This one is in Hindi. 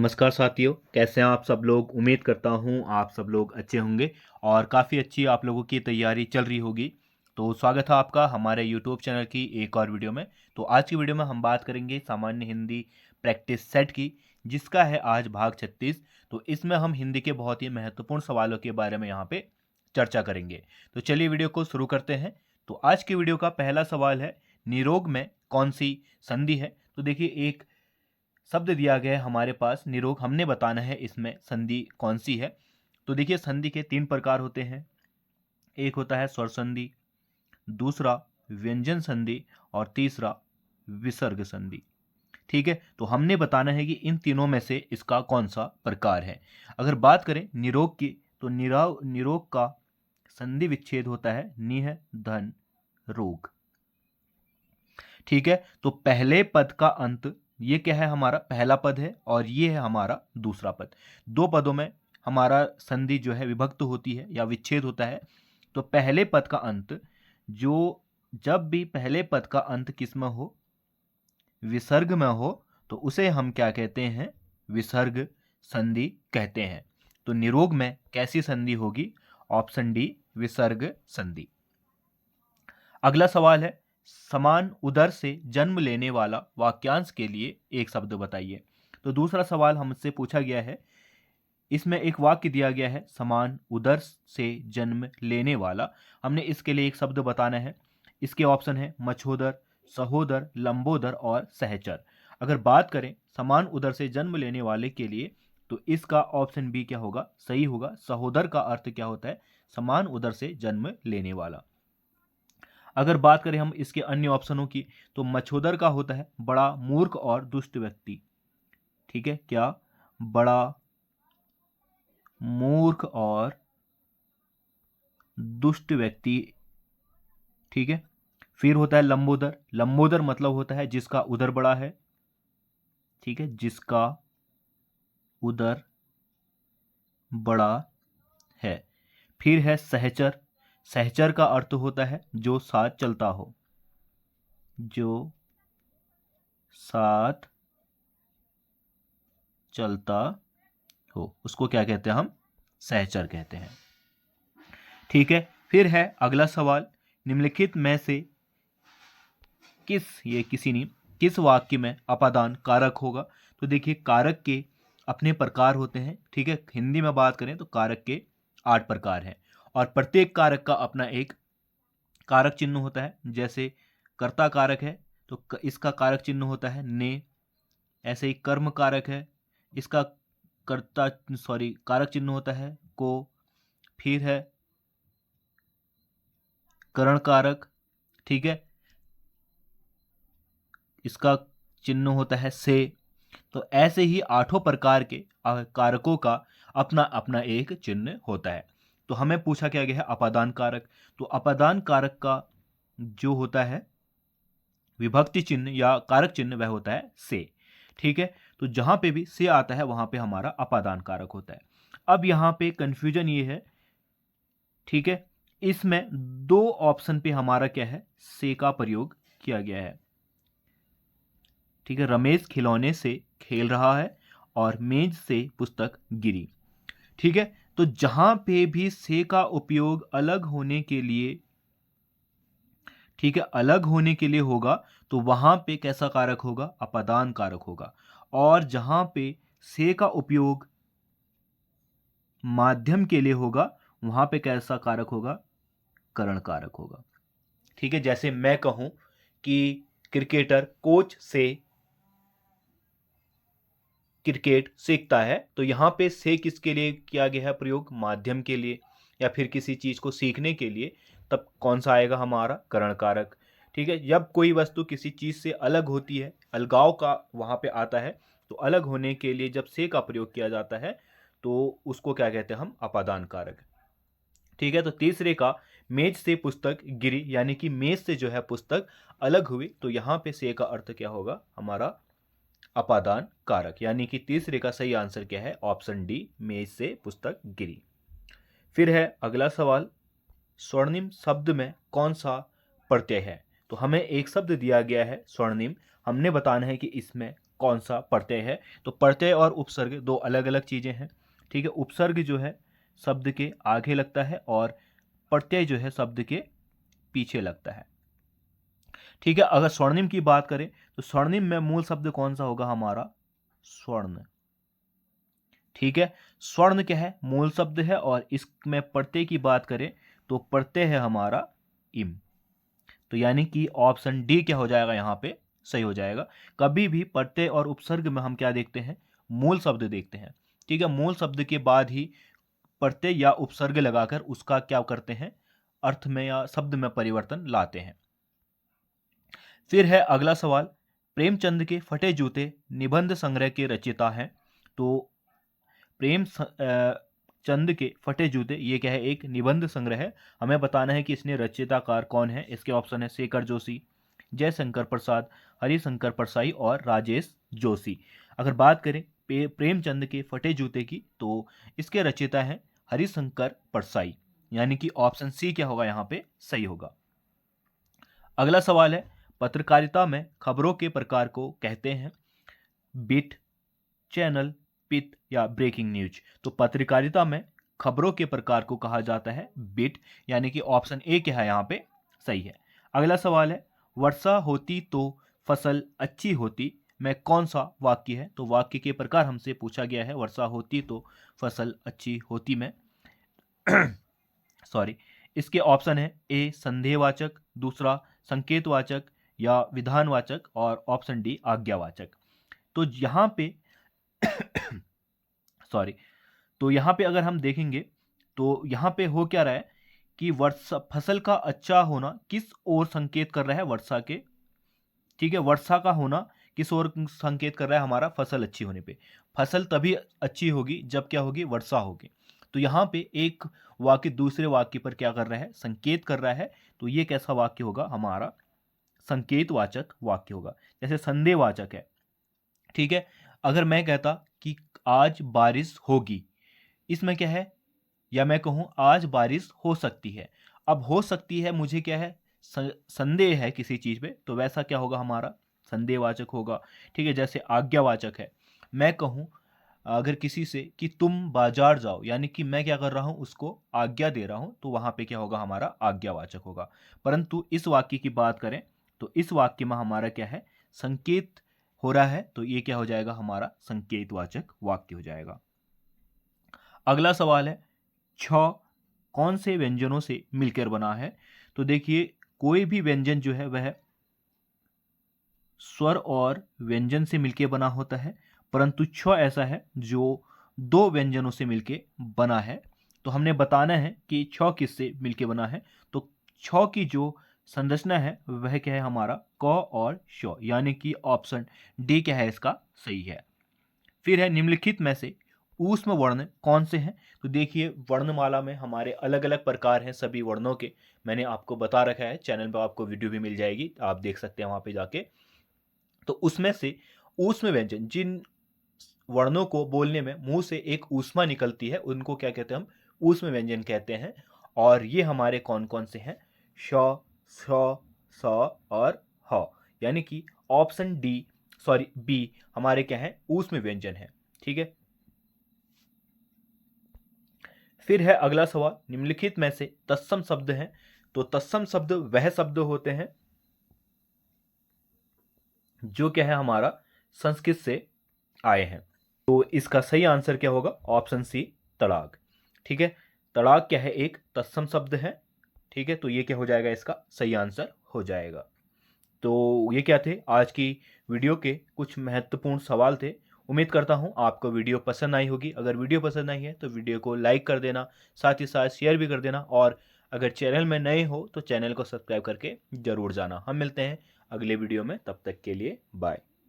नमस्कार साथियों, कैसे हैं आप सब लोग। उम्मीद करता हूं आप सब लोग अच्छे होंगे और काफ़ी अच्छी आप लोगों की तैयारी चल रही होगी। तो स्वागत है आपका हमारे यूट्यूब चैनल की एक और वीडियो में। तो आज की वीडियो में हम बात करेंगे सामान्य हिंदी प्रैक्टिस सेट की, जिसका है आज भाग 36। तो इसमें हम हिंदी के बहुत ही महत्वपूर्ण सवालों के बारे में यहाँ पे चर्चा करेंगे। तो चलिए वीडियो को शुरू करते हैं। तो आज की वीडियो का पहला सवाल है, निरोग में कौन सी संधि है। तो देखिए, एक शब्द दिया गया है हमारे पास निरोग, हमने बताना है इसमें संधि कौन सी है। तो देखिए, संधि के तीन प्रकार होते हैं। एक होता है स्वर संधि, दूसरा व्यंजन संधि और तीसरा विसर्ग संधि। ठीक है, तो हमने बताना है कि इन तीनों में से इसका कौन सा प्रकार है। अगर बात करें निरोग की, तो निरोग का संधि विच्छेद होता है निह धन रोग। ठीक है, तो पहले पद का अंत, ये क्या है, हमारा पहला पद है और ये है हमारा दूसरा पद। दो पदों में हमारा संधि जो है विभक्त होती है या विच्छेद होता है। तो पहले पद का अंत, जो जब भी पहले पद का अंत किस में हो, विसर्ग में हो, तो उसे हम क्या कहते हैं, विसर्ग संधि कहते हैं। तो निरोग में कैसी संधि होगी, ऑप्शन डी विसर्ग संधि। अगला सवाल है, समान उदर से जन्म लेने वाला वाक्यांश के लिए एक शब्द बताइए। तो दूसरा सवाल हमसे पूछा गया है, इसमें एक वाक्य दिया गया है समान उदर से जन्म लेने वाला। हमने इसके लिए एक शब्द बताना है। इसके ऑप्शन है मछोदर, सहोदर, लंबोदर और सहचर। अगर बात करें समान उदर से जन्म लेने वाले के लिए, तो इसका ऑप्शन बी क्या होगा, सही होगा। सहोदर का अर्थ क्या होता है, समान उदर से जन्म लेने वाला। अगर बात करें हम इसके अन्य ऑप्शनों की, तो मछोदर का होता है बड़ा मूर्ख और दुष्ट व्यक्ति। ठीक है, क्या, बड़ा मूर्ख और दुष्ट व्यक्ति। ठीक है, फिर होता है लंबोदर। लंबोदर मतलब होता है जिसका उदर बड़ा है। ठीक है, जिसका उदर बड़ा है। फिर है सहचर। सहचर का अर्थ होता है जो साथ चलता हो, जो साथ चलता हो, उसको क्या कहते हैं, हम सहचर कहते हैं। ठीक है, फिर है अगला सवाल, निम्नलिखित में से किस वाक्य में अपादान कारक होगा। तो देखिए, कारक के अपने प्रकार होते हैं। ठीक है, हिंदी में बात करें तो कारक के 8 प्रकार हैं और प्रत्येक कारक का अपना एक कारक चिन्ह होता है। जैसे कर्ता कारक है तो इसका कारक चिन्ह होता है ने। ऐसे ही कर्म कारक है, इसका कारक चिन्ह होता है को। फिर है करण कारक। ठीक है, इसका चिन्ह होता है से। तो ऐसे ही 8 प्रकार के कारकों का अपना अपना एक चिन्ह होता है। तो हमें पूछा क्या गया है, अपादान कारक। तो अपादान कारक का जो होता है विभक्ति चिन्ह या कारक चिन्ह, वह होता है से। ठीक है, तो जहां पे भी से आता है वहां पे हमारा अपादान कारक होता है। अब यहां पे कंफ्यूजन ये है, ठीक है, इसमें दो ऑप्शन पे हमारा क्या है, से का प्रयोग किया गया है। ठीक है, रमेश खिलौने से खेल रहा है और मेज से पुस्तक गिरी। ठीक है, तो जहां पे भी से का उपयोग अलग होने के लिए, ठीक है, अलग होने के लिए होगा, तो वहां पे कैसा कारक होगा, अपादान कारक होगा। और जहां पे से का उपयोग माध्यम के लिए होगा, वहां पे कैसा कारक होगा, करण कारक होगा। ठीक है, जैसे मैं कहूं कि क्रिकेटर कोच से क्रिकेट सीखता है, तो यहां पे से किसके लिए किया गया है प्रयोग, माध्यम के लिए या फिर किसी चीज को सीखने के लिए। तब कौन सा आएगा, हमारा करण कारक। ठीक है, जब कोई वस्तु किसी चीज से अलग होती है, अलगाव का वहां पे आता है, तो अलग होने के लिए जब से का प्रयोग किया जाता है, तो उसको क्या कहते हैं हम, अपादान कारक। ठीक है, तो तीसरे का मेज से पुस्तक गिरी, यानी कि मेज से जो है पुस्तक अलग हुई, तो यहां पे से का अर्थ क्या होगा, हमारा अपादान कारक। यानी कि तीसरे का सही आंसर क्या है, ऑप्शन डी, मेज से पुस्तक गिरी। फिर है अगला सवाल, स्वर्णिम शब्द में कौन सा प्रत्यय है। तो हमें एक शब्द दिया गया है स्वर्णिम, हमने बताना है कि इसमें कौन सा प्रत्यय है। तो प्रत्यय और उपसर्ग दो अलग अलग चीजें हैं, ठीक है। उपसर्ग जो है शब्द के आगे लगता है और प्रत्यय जो है शब्द के पीछे लगता है, ठीक है। अगर स्वर्णिम की बात करें तो स्वर्णिम में मूल शब्द कौन सा होगा हमारा, स्वर्ण, ठीक है। स्वर्ण क्या है, मूल शब्द है, और इसमें प्रत्यय की बात करें तो प्रत्यय है हमारा इम। तो यानी कि ऑप्शन डी क्या हो जाएगा यहाँ पे, सही हो जाएगा। कभी भी प्रत्यय और उपसर्ग में हम क्या देखते हैं, मूल शब्द देखते हैं, ठीक है। मूल शब्द के बाद ही प्रत्यय या उपसर्ग लगाकर उसका क्या करते हैं, अर्थ में या शब्द में परिवर्तन लाते हैं। फिर है अगला सवाल, प्रेमचंद के फटे जूते निबंध संग्रह के रचयिता हैं। तो चंद के फटे जूते ये क्या है, एक निबंध संग्रह है। हमें बताना है कि इसने रचयिताकार कौन है। इसके ऑप्शन है शेखर जोशी, जयशंकर प्रसाद, हरिशंकर परसाई और राजेश जोशी। अगर बात करें प्रेमचंद के फटे जूते की तो इसके रचयिता हैं हरिशंकर परसाई, यानी कि ऑप्शन सी क्या होगा यहाँ पे, सही होगा। अगला सवाल है, पत्रकारिता में खबरों के प्रकार को कहते हैं बिट, चैनल, पिट या ब्रेकिंग न्यूज। तो पत्रकारिता में खबरों के प्रकार को कहा जाता है बिट, यानी कि ऑप्शन ए क्या है यहाँ पे, सही है। अगला सवाल है, वर्षा होती तो फसल अच्छी होती में कौन सा वाक्य है। तो वाक्य के प्रकार हमसे पूछा गया है, वर्षा होती तो फसल अच्छी होती में सॉरी, इसके ऑप्शन है ए संदेहवाचक, दूसरा संकेतवाचक या विधानवाचक, और ऑप्शन डी आज्ञावाचक। तो यहाँ पे सॉरी, तो यहाँ पे अगर हम देखेंगे तो यहाँ पे हो क्या रहा है कि वर्षा, फसल का अच्छा होना किस ओर संकेत कर रहा है, वर्षा के, ठीक है। वर्षा का होना किस ओर संकेत कर रहा है, हमारा फसल अच्छी होने पे। फसल तभी अच्छी होगी जब क्या होगी, वर्षा होगी। तो यहाँ पे एक वाक्य दूसरे वाक्य पर क्या कर रहा है, संकेत कर रहा है। तो ये कैसा वाक्य होगा, हमारा संकेतवाचक वाक्य होगा। जैसे संदेहवाचक है, ठीक है। अगर मैं कहता कि आज बारिश होगी, इसमें क्या है, या मैं कहूं आज बारिश हो सकती है। अब हो सकती है मुझे क्या है, संदेह है किसी चीज पे, तो वैसा क्या होगा, हमारा संदेहवाचक होगा, ठीक है। जैसे आज्ञावाचक है, मैं कहूं अगर किसी से कि तुम बाजार जाओ, यानी कि मैं क्या कर रहा हूं, उसको आज्ञा दे रहा हूं, तो वहां पे क्या होगा, हमारा आज्ञावाचक होगा। परंतु इस वाक्य की बात करें तो इस वाक्य में हमारा क्या है, संकेत हो रहा है, तो ये क्या हो जाएगा, हमारा संकेतवाचक वाक्य हो जाएगा। अगला सवाल है, छ कौन से व्यंजनों से मिलकर बना है। तो देखिए, कोई भी व्यंजन जो है वह स्वर और व्यंजन से मिलकर बना होता है, परंतु छ ऐसा है जो दो व्यंजनों से मिलकर बना है। तो हमने बताना है कि छ किससे मिलकर बना है। तो छ की जो संरचना है वह क्या है, हमारा क और श, यानी कि ऑप्शन डी क्या है, इसका सही है। फिर है, निम्नलिखित में से ऊष्म वर्ण कौन से हैं। तो देखिए, वर्णमाला में हमारे अलग अलग प्रकार हैं सभी वर्णों के, मैंने आपको बता रखा है, चैनल पर आपको वीडियो भी मिल जाएगी, आप देख सकते हैं वहां पे जाके। तो उसमें से ऊष्म व्यंजन, जिन वर्णों को बोलने में मुंह से एक ऊष्मा निकलती है, उनको क्या कहते हैं, हम ऊष्म व्यंजन कहते हैं। और ये हमारे कौन कौन से हैं, श, स, स और ह, यानी कि ऑप्शन डी, सॉरी बी हमारे क्या है, ऊष्म व्यंजन है, ठीक है। फिर है अगला सवाल, निम्नलिखित में से तत्सम शब्द हैं। तो तत्सम शब्द वह शब्द होते हैं जो क्या है, हमारा संस्कृत से आए हैं। तो इसका सही आंसर क्या होगा, ऑप्शन सी तड़ाग, ठीक है। तड़ाग क्या है, एक तत्सम शब्द है, ठीक है। तो ये क्या हो जाएगा, इसका सही आंसर हो जाएगा। तो ये क्या थे, आज की वीडियो के कुछ महत्वपूर्ण सवाल थे। उम्मीद करता हूँ आपको वीडियो पसंद आई होगी। अगर वीडियो पसंद आई है तो वीडियो को लाइक कर देना, साथ ही साथ शेयर भी कर देना, और अगर चैनल में नए हो तो चैनल को सब्सक्राइब करके जरूर जाना। हम मिलते हैं अगले वीडियो में, तब तक के लिए बाय।